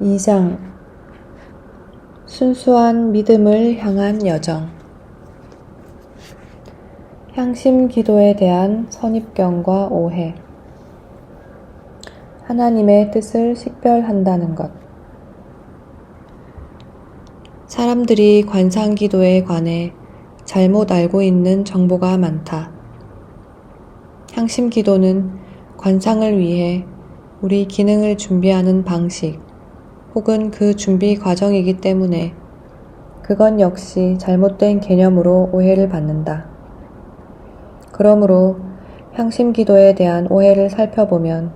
2장 순수한 믿음을 향한 여정. 향심 기도에 대한 선입견과 오해. 하나님의 뜻을 식별한다는 것. 사람들이 관상 기도에 관해 잘못 알고 있는 정보가 많다. 향심 기도는 관상을 위해 우리 기능을 준비하는 방식, 혹은 그 준비 과정이기 때문에 그건 역시 잘못된 개념으로 오해를 받는다. 그러므로 향심 기도에 대한 오해를 살펴보면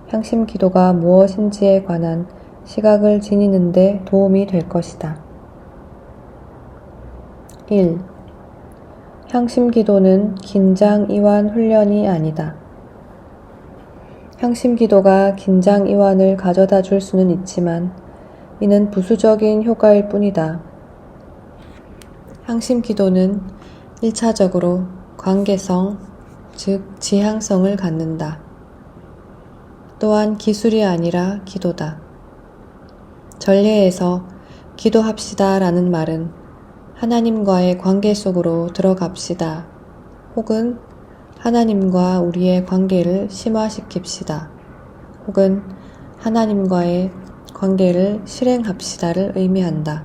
향심 기도가 무엇인지에 관한 시각을 지니는 데 도움이 될 것이다. 1. 향심 기도는 긴장 이완 훈련이 아니다. 향심 기도가 긴장 이완을 가져다 줄 수는 있지만 이는 부수적인 효과일 뿐이다. 향심 기도는 1차적으로 관계성, 즉 지향성을 갖는다. 또한 기술이 아니라 기도다. 전례에서 기도합시다 라는 말은 하나님과의 관계 속으로 들어갑시다, 혹은 하나님과 우리의 관계를 심화시킵시다, 혹은 하나님과의 관계를 실행합시다를 의미한다.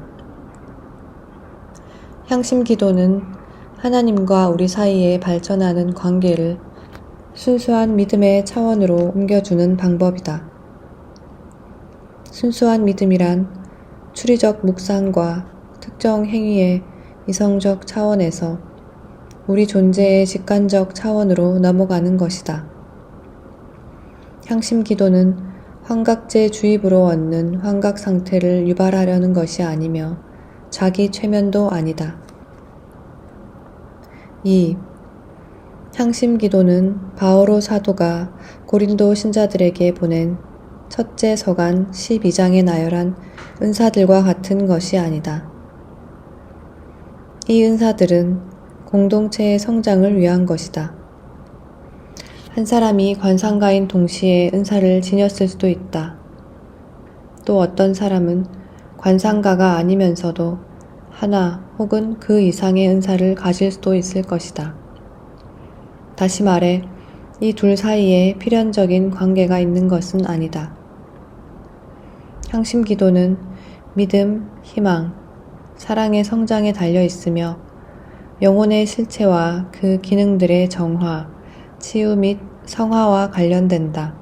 향심 기도는 하나님과 우리 사이에 발전하는 관계를 순수한 믿음의 차원으로 옮겨주는 방법이다. 순수한 믿음이란 추리적 묵상과 특정 행위의 이성적 차원에서 우리 존재의 직관적 차원으로 넘어가는 것이다. 향심 기도는 환각제 주입으로 얻는 환각 상태를 유발하려는 것이 아니며 자기 최면도 아니다. 2. 향심 기도는 바오로 사도가 고린도 신자들에게 보낸 첫째 서간 12장에 나열한 은사들과 같은 것이 아니다. 이 은사들은 공동체의 성장을 위한 것이다. 한 사람이 관상가인 동시에 은사를 지녔을 수도 있다. 또 어떤 사람은 관상가가 아니면서도 하나 혹은 그 이상의 은사를 가질 수도 있을 것이다. 다시 말해, 이 둘 사이에 필연적인 관계가 있는 것은 아니다. 향심 기도는 믿음, 희망, 사랑의 성장에 달려 있으며 영혼의 실체와 그 기능들의 정화, 치유 및 성화와 관련된다.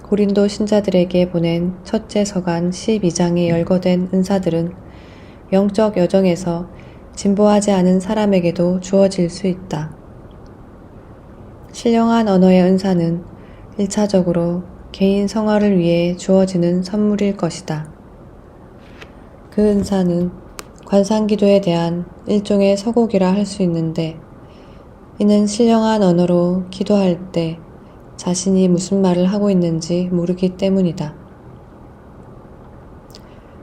고린도 신자들에게 보낸 첫째 서간 12장에 열거된 은사들은 영적 여정에서 진보하지 않은 사람에게도 주어질 수 있다. 신령한 언어의 은사는 1차적으로 개인 성화를 위해 주어지는 선물일 것이다. 그 은사는 관상기도에 대한 일종의 서곡이라 할 수 있는데, 이는 신령한 언어로 기도할 때 자신이 무슨 말을 하고 있는지 모르기 때문이다.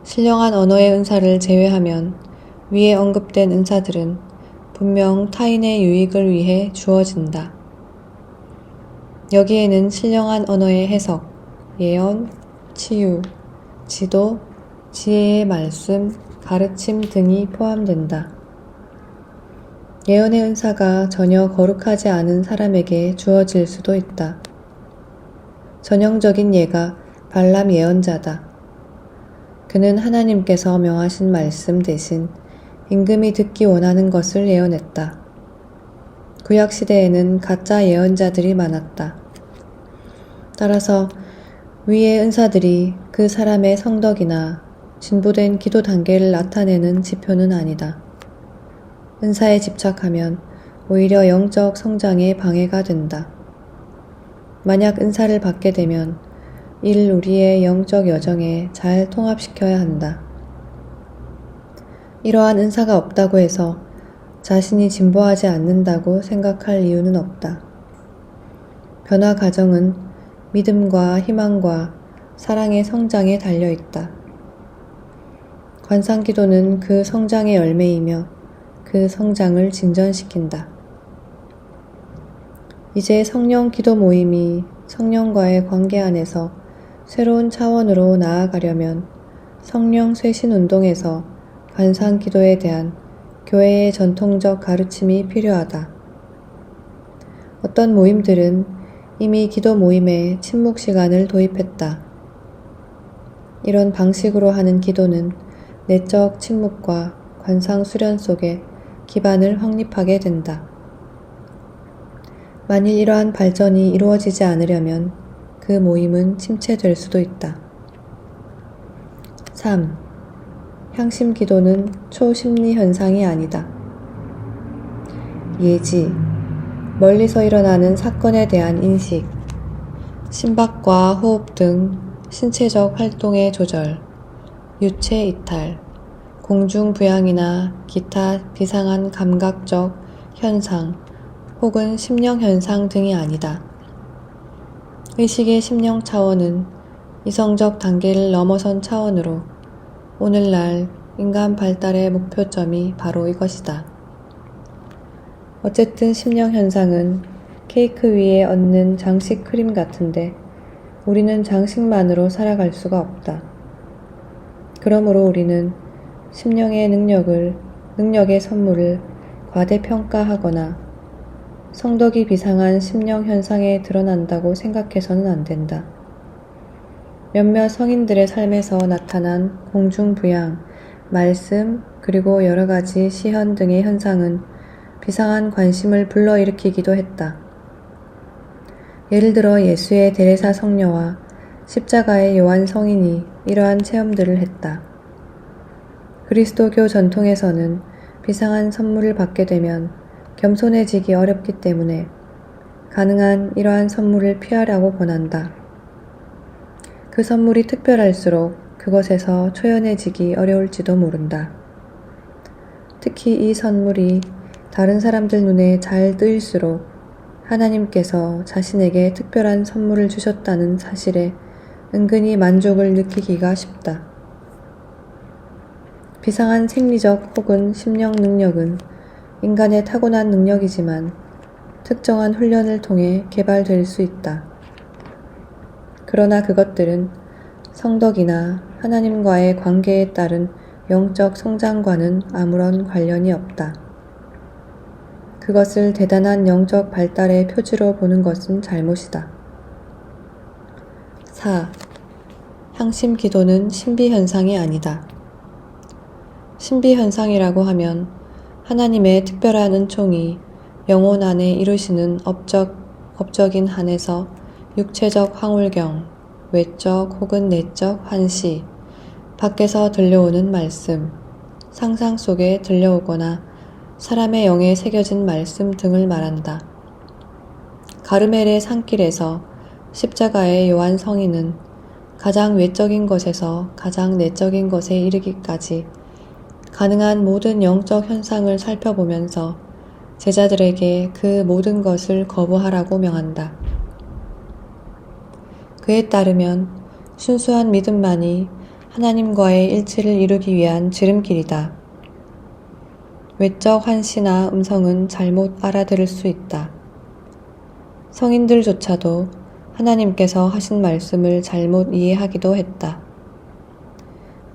신령한 언어의 은사를 제외하면 위에 언급된 은사들은 분명 타인의 유익을 위해 주어진다. 여기에는 신령한 언어의 해석, 예언, 치유, 지도, 지혜의 말씀, 가르침 등이 포함된다. 예언의 은사가 전혀 거룩하지 않은 사람에게 주어질 수도 있다. 전형적인 예가 발람 예언자다. 그는 하나님께서 명하신 말씀 대신 임금이 듣기 원하는 것을 예언했다. 구약시대에는 가짜 예언자들이 많았다. 따라서 위의 은사들이 그 사람의 성덕이나 진보된 기도 단계를 나타내는 지표는 아니다. 은사에 집착하면 오히려 영적 성장에 방해가 된다. 만약 은사를 받게 되면 이를 우리의 영적 여정에 잘 통합시켜야 한다. 이러한 은사가 없다고 해서 자신이 진보하지 않는다고 생각할 이유는 없다. 변화 과정은 믿음과 희망과 사랑의 성장에 달려 있다. 관상기도는 그 성장의 열매이며 그 성장을 진전시킨다. 이제 성령 기도 모임이 성령과의 관계 안에서 새로운 차원으로 나아가려면 성령 쇄신 운동에서 관상 기도에 대한 교회의 전통적 가르침이 필요하다. 어떤 모임들은 이미 기도 모임에 침묵 시간을 도입했다. 이런 방식으로 하는 기도는 내적 침묵과 관상 수련 속에 기반을 확립하게 된다. 만일 이러한 발전이 이루어지지 않으려면 그 모임은 침체될 수도 있다. 3. 향심 기도는 초심리 현상이 아니다. 예지, 멀리서 일어나는 사건에 대한 인식, 심박과 호흡 등 신체적 활동의 조절, 유체 이탈, 공중부양이나 기타 비상한 감각적 현상 혹은 심령 현상 등이 아니다. 의식의 심령 차원은 이성적 단계를 넘어선 차원으로 오늘날 인간 발달의 목표점이 바로 이것이다. 어쨌든 심령 현상은 케이크 위에 얹는 장식 크림 같은데 우리는 장식만으로 살아갈 수가 없다. 그러므로 우리는 심령의 능력의 선물을 과대평가하거나 성덕이 비상한 심령 현상에 드러난다고 생각해서는 안 된다. 몇몇 성인들의 삶에서 나타난 공중부양, 말씀, 그리고 여러 가지 시현 등의 현상은 비상한 관심을 불러일으키기도 했다. 예를 들어 예수의 데레사 성녀와 십자가의 요한 성인이 이러한 체험들을 했다. 그리스도교 전통에서는 비상한 선물을 받게 되면 겸손해지기 어렵기 때문에 가능한 이러한 선물을 피하라고 권한다. 그 선물이 특별할수록 그것에서 초연해지기 어려울지도 모른다. 특히 이 선물이 다른 사람들 눈에 잘 뜨일수록 하나님께서 자신에게 특별한 선물을 주셨다는 사실에 은근히 만족을 느끼기가 쉽다. 비상한 생리적 혹은 심령 능력은 인간의 타고난 능력이지만 특정한 훈련을 통해 개발될 수 있다. 그러나 그것들은 성덕이나 하나님과의 관계에 따른 영적 성장과는 아무런 관련이 없다. 그것을 대단한 영적 발달의 표지로 보는 것은 잘못이다. 4. 향심 기도는 신비 현상이 아니다. 신비 현상이라고 하면 하나님의 특별한 은총이 영혼 안에 이루시는 업적인 한에서 육체적 황홀경, 외적 혹은 내적 환시, 밖에서 들려오는 말씀, 상상 속에 들려오거나 사람의 영에 새겨진 말씀 등을 말한다. 가르멜의 산길에서 십자가의 요한 성인은 가장 외적인 것에서 가장 내적인 것에 이르기까지 가능한 모든 영적 현상을 살펴보면서 제자들에게 그 모든 것을 거부하라고 명한다. 그에 따르면 순수한 믿음만이 하나님과의 일치를 이루기 위한 지름길이다. 외적 환시나 음성은 잘못 알아들을 수 있다. 성인들조차도 하나님께서 하신 말씀을 잘못 이해하기도 했다.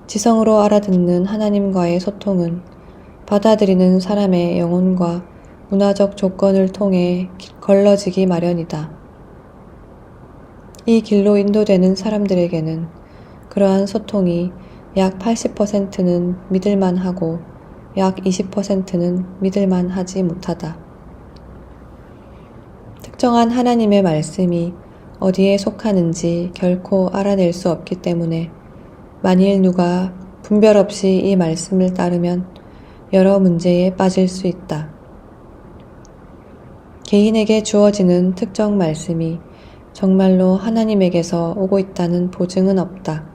지성으로 알아듣는 하나님과의 소통은 받아들이는 사람의 영혼과 문화적 조건을 통해 걸러지기 마련이다. 이 길로 인도되는 사람들에게는 그러한 소통이 약 80%는 믿을만하고 약 20%는 믿을만하지 못하다. 특정한 하나님의 말씀이 어디에 속하는지 결코 알아낼 수 없기 때문에 만일 누가 분별 없이 이 말씀을 따르면 여러 문제에 빠질 수 있다. 개인에게 주어지는 특정 말씀이 정말로 하나님에게서 오고 있다는 보증은 없다.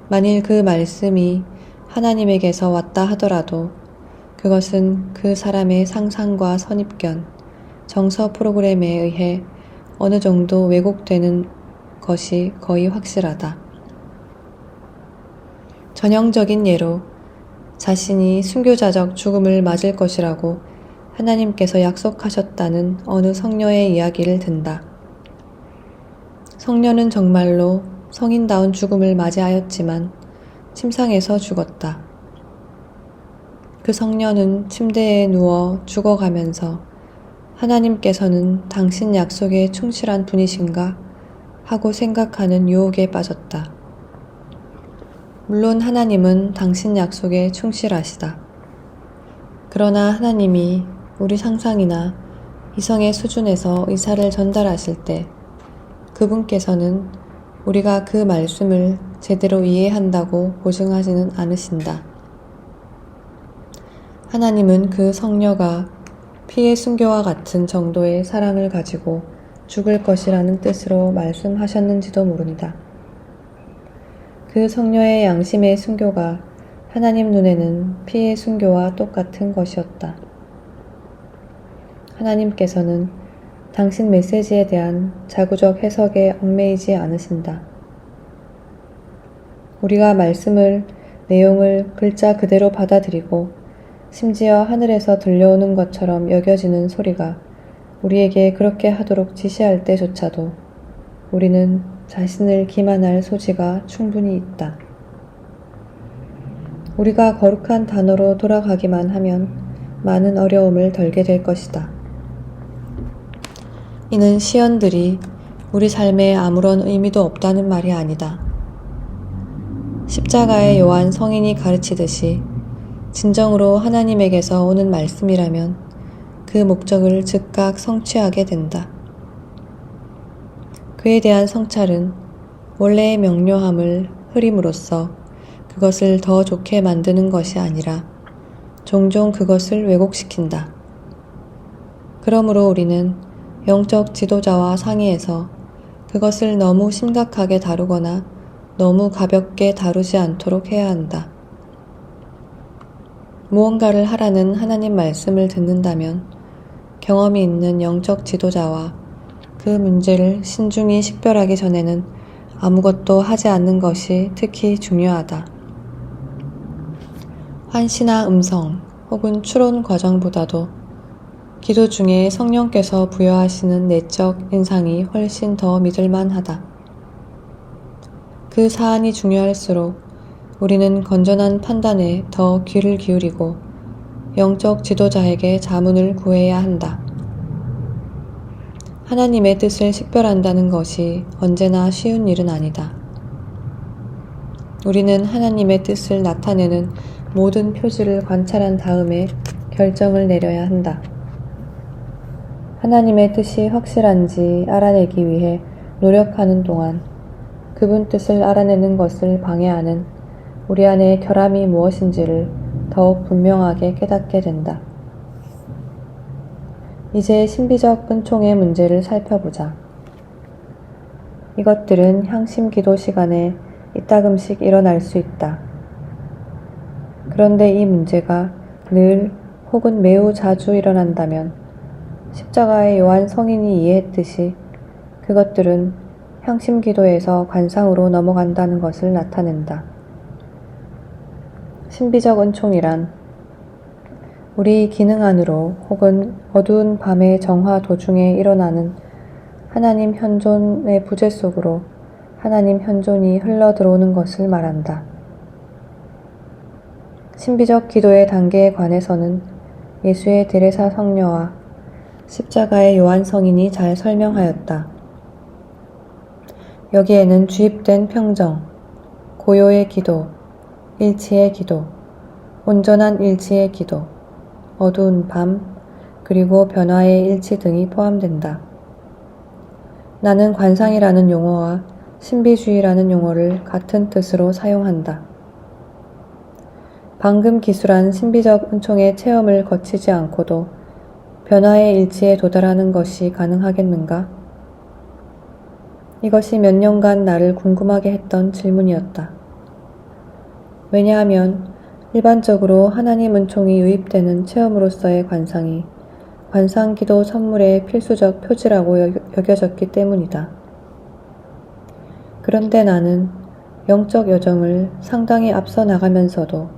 만일 그 말씀이 하나님에게서 왔다 하더라도 그것은 그 사람의 상상과 선입견, 정서 프로그램에 의해 어느 정도 왜곡되는 것이 거의 확실하다. 전형적인 예로 자신이 순교자적 죽음을 맞을 것이라고 하나님께서 약속하셨다는 어느 성녀의 이야기를 든다. 성녀는 정말로 성인다운 죽음을 맞이하였지만 침상에서 죽었다. 그 성녀는 침대에 누워 죽어가면서 하나님께서는 당신 약속에 충실한 분이신가 하고 생각하는 유혹에 빠졌다. 물론 하나님은 당신 약속에 충실하시다. 그러나 하나님이 우리 상상이나 이성의 수준에서 의사를 전달하실 때 그분께서는 우리가 그 말씀을 제대로 이해한다고 보증하지는 않으신다. 하나님은 그 성녀가 피의 순교와 같은 정도의 사랑을 가지고 죽을 것이라는 뜻으로 말씀하셨는지도 모릅니다. 그 성녀의 양심의 순교가 하나님 눈에는 피의 순교와 똑같은 것이었다. 하나님께서는 당신 메시지에 대한 자구적 해석에 얽매이지 않으신다. 우리가 말씀을, 내용을 글자 그대로 받아들이고 심지어 하늘에서 들려오는 것처럼 여겨지는 소리가 우리에게 그렇게 하도록 지시할 때조차도 우리는 자신을 기만할 소지가 충분히 있다. 우리가 거룩한 단어로 돌아가기만 하면 많은 어려움을 덜게 될 것이다. 이는 시연들이 우리 삶에 아무런 의미도 없다는 말이 아니다. 십자가의 요한 성인이 가르치듯이 진정으로 하나님에게서 오는 말씀이라면 그 목적을 즉각 성취하게 된다. 그에 대한 성찰은 원래의 명료함을 흐림으로써 그것을 더 좋게 만드는 것이 아니라 종종 그것을 왜곡시킨다. 그러므로 우리는 영적 지도자와 상의해서 그것을 너무 심각하게 다루거나 너무 가볍게 다루지 않도록 해야 한다. 무언가를 하라는 하나님 말씀을 듣는다면 경험이 있는 영적 지도자와 그 문제를 신중히 식별하기 전에는 아무것도 하지 않는 것이 특히 중요하다. 환시나 음성 혹은 추론 과정보다도 기도 중에 성령께서 부여하시는 내적 인상이 훨씬 더 믿을만하다. 그 사안이 중요할수록 우리는 건전한 판단에 더 귀를 기울이고 영적 지도자에게 자문을 구해야 한다. 하나님의 뜻을 식별한다는 것이 언제나 쉬운 일은 아니다. 우리는 하나님의 뜻을 나타내는 모든 표지를 관찰한 다음에 결정을 내려야 한다. 하나님의 뜻이 확실한지 알아내기 위해 노력하는 동안 그분 뜻을 알아내는 것을 방해하는 우리 안의 결함이 무엇인지를 더욱 분명하게 깨닫게 된다. 이제 신비적 은총의 문제를 살펴보자. 이것들은 향심 기도 시간에 이따금씩 일어날 수 있다. 그런데 이 문제가 늘 혹은 매우 자주 일어난다면 십자가의 요한 성인이 이해했듯이 그것들은 향심 기도에서 관상으로 넘어간다는 것을 나타낸다. 신비적 은총이란 우리 기능 안으로 혹은 어두운 밤의 정화 도중에 일어나는 하나님 현존의 부재 속으로 하나님 현존이 흘러 들어오는 것을 말한다. 신비적 기도의 단계에 관해서는 예수의 데레사 성녀와 십자가의 요한 성인이 잘 설명하였다. 여기에는 주입된 평정, 고요의 기도, 일치의 기도, 온전한 일치의 기도, 어두운 밤, 그리고 변화의 일치 등이 포함된다. 나는 관상이라는 용어와 신비주의라는 용어를 같은 뜻으로 사용한다. 방금 기술한 신비적 은총의 체험을 거치지 않고도 변화의 일치에 도달하는 것이 가능하겠는가? 이것이 몇 년간 나를 궁금하게 했던 질문이었다. 왜냐하면 일반적으로 하나님 은총이 유입되는 체험으로서의 관상이 관상기도 선물의 필수적 표지라고 여겨졌기 때문이다. 그런데 나는 영적 여정을 상당히 앞서 나가면서도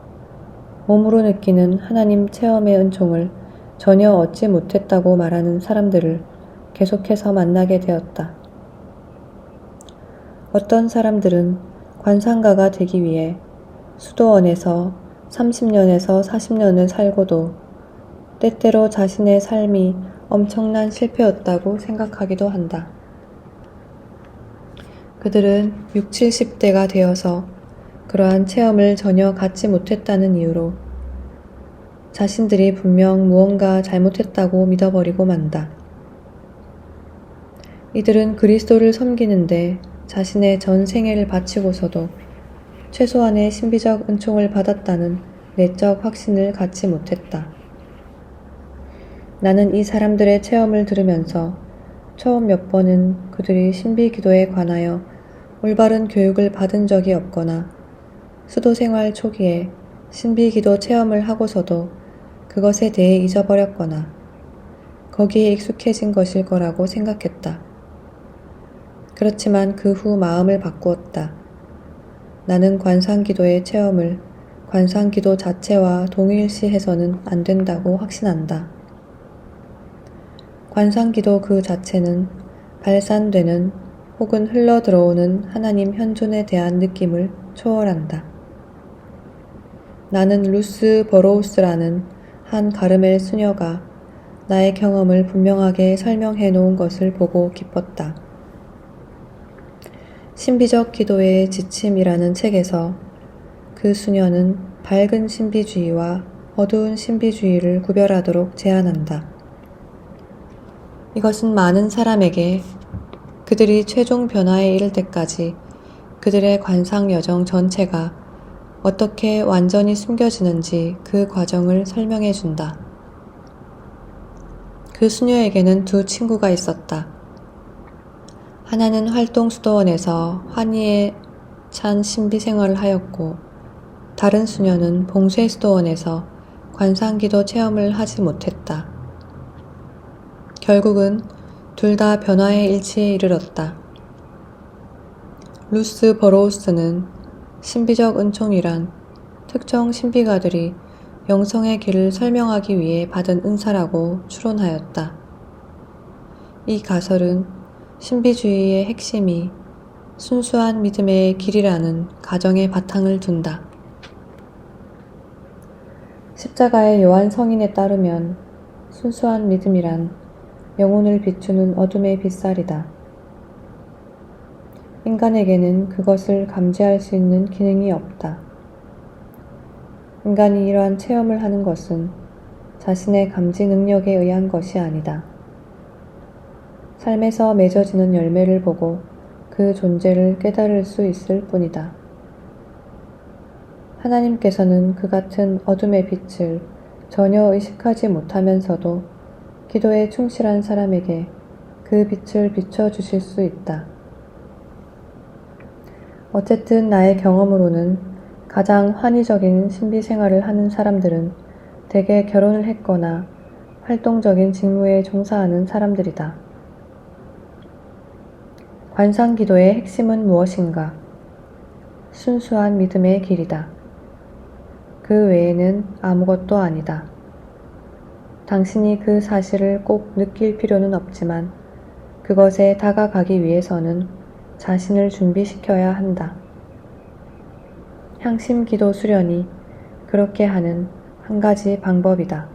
몸으로 느끼는 하나님 체험의 은총을 전혀 얻지 못했다고 말하는 사람들을 계속해서 만나게 되었다. 어떤 사람들은 관상가가 되기 위해 수도원에서 30년에서 40년을 살고도 때때로 자신의 삶이 엄청난 실패였다고 생각하기도 한다. 그들은 6, 70대가 되어서 그러한 체험을 전혀 갖지 못했다는 이유로 자신들이 분명 무언가 잘못했다고 믿어버리고 만다. 이들은 그리스도를 섬기는데 자신의 전 생애를 바치고서도 최소한의 신비적 은총을 받았다는 내적 확신을 갖지 못했다. 나는 이 사람들의 체험을 들으면서 처음 몇 번은 그들이 신비기도에 관하여 올바른 교육을 받은 적이 없거나 수도 생활 초기에 신비기도 체험을 하고서도 그것에 대해 잊어버렸거나 거기에 익숙해진 것일 거라고 생각했다. 그렇지만 그 후 마음을 바꾸었다. 나는 관상기도의 체험을 관상기도 자체와 동일시해서는 안 된다고 확신한다. 관상기도 그 자체는 발산되는 혹은 흘러들어오는 하나님 현존에 대한 느낌을 초월한다. 나는 루스 버로우스라는 한 가르멜 수녀가 나의 경험을 분명하게 설명해 놓은 것을 보고 기뻤다. 신비적 기도의 지침이라는 책에서 그 수녀는 밝은 신비주의와 어두운 신비주의를 구별하도록 제안한다. 이것은 많은 사람에게 그들이 최종 변화에 이를 때까지 그들의 관상 여정 전체가 어떻게 완전히 숨겨지는지 그 과정을 설명해 준다. 그 수녀에게는 두 친구가 있었다. 하나는 활동수도원에서 환희에 찬 신비 생활을 하였고 다른 수녀는 봉쇄수도원에서 관상기도 체험을 하지 못했다. 결국은 둘 다 변화의 일치에 이르렀다. 루스 버로우스는 신비적 은총이란 특정 신비가들이 영성의 길을 설명하기 위해 받은 은사라고 추론하였다. 이 가설은 신비주의의 핵심이 순수한 믿음의 길이라는 가정의 바탕을 둔다. 십자가의 요한 성인에 따르면 순수한 믿음이란 영혼을 비추는 어둠의 빛살이다. 인간에게는 그것을 감지할 수 있는 기능이 없다. 인간이 이러한 체험을 하는 것은 자신의 감지 능력에 의한 것이 아니다. 삶에서 맺어지는 열매를 보고 그 존재를 깨달을 수 있을 뿐이다. 하나님께서는 그 같은 어둠의 빛을 전혀 의식하지 못하면서도 기도에 충실한 사람에게 그 빛을 비춰주실 수 있다. 어쨌든 나의 경험으로는 가장 환희적인 신비 생활을 하는 사람들은 대개 결혼을 했거나 활동적인 직무에 종사하는 사람들이다. 관상기도의 핵심은 무엇인가? 순수한 믿음의 길이다. 그 외에는 아무것도 아니다. 당신이 그 사실을 꼭 느낄 필요는 없지만 그것에 다가가기 위해서는 자신을 준비시켜야 한다. 향심 기도 수련이 그렇게 하는 한 가지 방법이다.